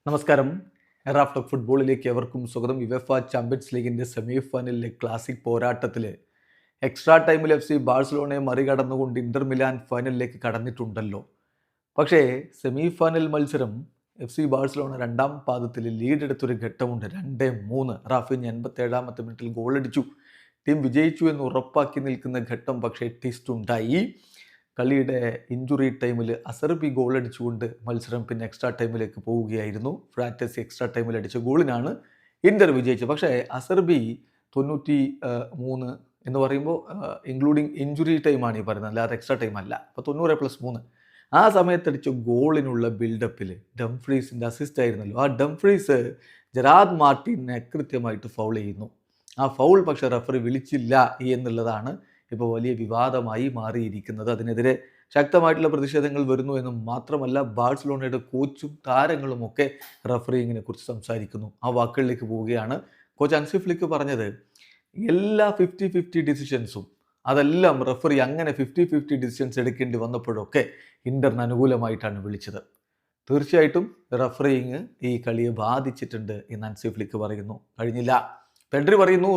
നമസ്കാരം. Raf talk ഫുട്ബോളിലേക്ക് എവർക്കും സ്വാഗതം. യുവേഫ ചാമ്പ്യൻസ് ലീഗിൻ്റെ സെമി ഫൈനലിലെ ക്ലാസിക് പോരാട്ടത്തിൽ എക്സ്ട്രാ ടൈമിൽ FC ബാഴ്സലോണയെ മറികടന്നുകൊണ്ട് ഇന്റർ മിലാൻ ഫൈനലിലേക്ക് കടന്നിട്ടുണ്ടല്ലോ. പക്ഷേ സെമി ഫൈനൽ മത്സരം FC ബാഴ്സലോണ രണ്ടാം പാദത്തിൽ ലീഡെടുത്തൊരു ഘട്ടമുണ്ട്. 2-3. റാഫിഞ്ഞ 87-ാമത്തെ മിനിറ്റിൽ ഗോളടിച്ചു. ടീം വിജയിച്ചു എന്ന് ഉറപ്പാക്കി നിൽക്കുന്ന ഘട്ടം. പക്ഷേ ട്വിസ്റ്റ് ഉണ്ടായി. കളിയുടെ ഇഞ്ചുറി ടൈമിൽ അസർബി ഗോളടിച്ചുകൊണ്ട് മത്സരം പിന്നെ എക്സ്ട്രാ ടൈമിലേക്ക് പോവുകയായിരുന്നു. ഫ്രാറ്റസി എക്സ്ട്രാ ടൈമിൽ അടിച്ച ഗോളിനാണ് ഇന്റർ വിജയിച്ചത്. പക്ഷേ അസർബി 93 എന്ന് പറയുമ്പോൾ ഇൻക്ലൂഡിങ് ഇഞ്ചുറി ടൈമാണ് ഈ പറയുന്നത്, അല്ലാതെ എക്സ്ട്രാ ടൈം അല്ല. അപ്പോൾ 90+3 ആ സമയത്തടിച്ച ഗോളിനുള്ള ബിൽഡപ്പിൽ ഡംഫ്രീസിൻ്റെ അസിസ്റ്റ് ആയിരുന്നല്ലോ. ആ ഡംഫ്രീസ് ജെറാർഡ് മാർട്ടിനെ കൃത്യമായിട്ട് ഫൗൾ ചെയ്യുന്നു. ആ ഫൗൾ പക്ഷേ റഫറി വിളിച്ചില്ല എന്നുള്ളതാണ് ഇപ്പോൾ വലിയ വിവാദമായി മാറിയിരിക്കുന്നത്. അതിനെതിരെ ശക്തമായിട്ടുള്ള പ്രതിഷേധങ്ങൾ വരുന്നു എന്ന് മാത്രമല്ല, ബാഴ്സലോണയുടെ കോച്ചും താരങ്ങളുമൊക്കെ റഫറിങ്ങിനെ കുറിച്ച് സംസാരിക്കുന്നു. ആ വാക്കുകളിലേക്ക് പോവുകയാണ്. കോച്ച് ഹൻസി ഫ്ലിക്ക് പറഞ്ഞത് എല്ലാ 50-50 ഡിസിഷൻസും അതെല്ലാം റഫറി അങ്ങനെ 50-50 ഡിസിഷൻസ് എടുക്കേണ്ടി വന്നപ്പോഴൊക്കെ ഇന്ററിന് അനുകൂലമായിട്ടാണ് വിളിച്ചത്. തീർച്ചയായിട്ടും റഫറിങ് ഈ കളിയെ ബാധിച്ചിട്ടുണ്ട് എന്ന് ഹൻസി ഫ്ലിക്ക് പറയുന്നു. കഴിഞ്ഞില്ല. പെഡ്രി പറയുന്നു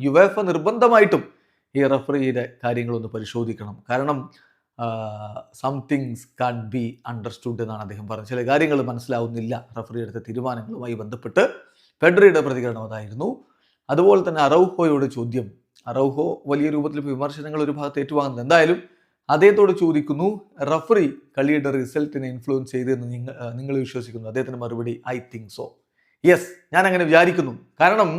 യുവേഫ നിർബന്ധമായിട്ടും ഈ റഫറിയുടെ കാര്യങ്ങളൊന്ന് പരിശോധിക്കണം. കാരണം some things can be understood എന്നാണ് അദ്ദേഹം പറഞ്ഞത്. ചില കാര്യങ്ങൾ മനസ്സിലാവുന്നില്ല റഫറി എടുത്ത തീരുമാനങ്ങളുമായി ബന്ധപ്പെട്ട്. പെഡ്രിയുടെ പ്രതികരണം അതായിരുന്നു. അതുപോലെ തന്നെ അറൗഹോയോട് ചോദ്യം. അറൗഹോ വലിയ രൂപത്തിൽ വിമർശനങ്ങൾ ഒരു ഭാഗത്ത് ഏറ്റുവാങ്ങുന്നത്. എന്തായാലും അദ്ദേഹത്തോട് ചോദിക്കുന്നു, റഫറി കളിയുടെ റിസൾട്ടിനെ ഇൻഫ്ലുവൻസ് ചെയ്തെന്ന് നിങ്ങൾ വിശ്വസിക്കുന്നു? അദ്ദേഹത്തിൻ്റെ മറുപടി, ഐ തിങ്ക് സോ. യെസ്, ഞാൻ അങ്ങനെ വിചാരിക്കുന്നു. കാരണം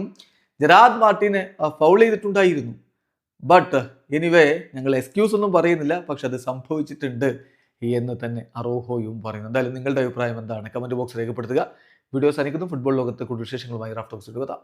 ജെറാർഡ് മാർട്ടിനെ ഫൗൾ ചെയ്തിട്ടുണ്ടായിരുന്നു. ബട്ട് എനിവേ ഞങ്ങൾ എക്സ്ക്യൂസ് ഒന്നും പറയുന്നില്ല, പക്ഷെ അത് സംഭവിച്ചിട്ടുണ്ട് എന്ന് തന്നെ അറോഹോയും പറയുന്നു. എന്തായാലും നിങ്ങളുടെ അഭിപ്രായം എന്താണ്? കമൻറ്റ് ബോക്സ് രേഖപ്പെടുത്തുക. വീഡിയോ സാധിക്കുന്നു. ഫുട്ബോൾ ലോകത്തെ കൂടുതൽ വിശേഷങ്ങളുമായി റാഫ് ടോക്സ് എടുക്കുക.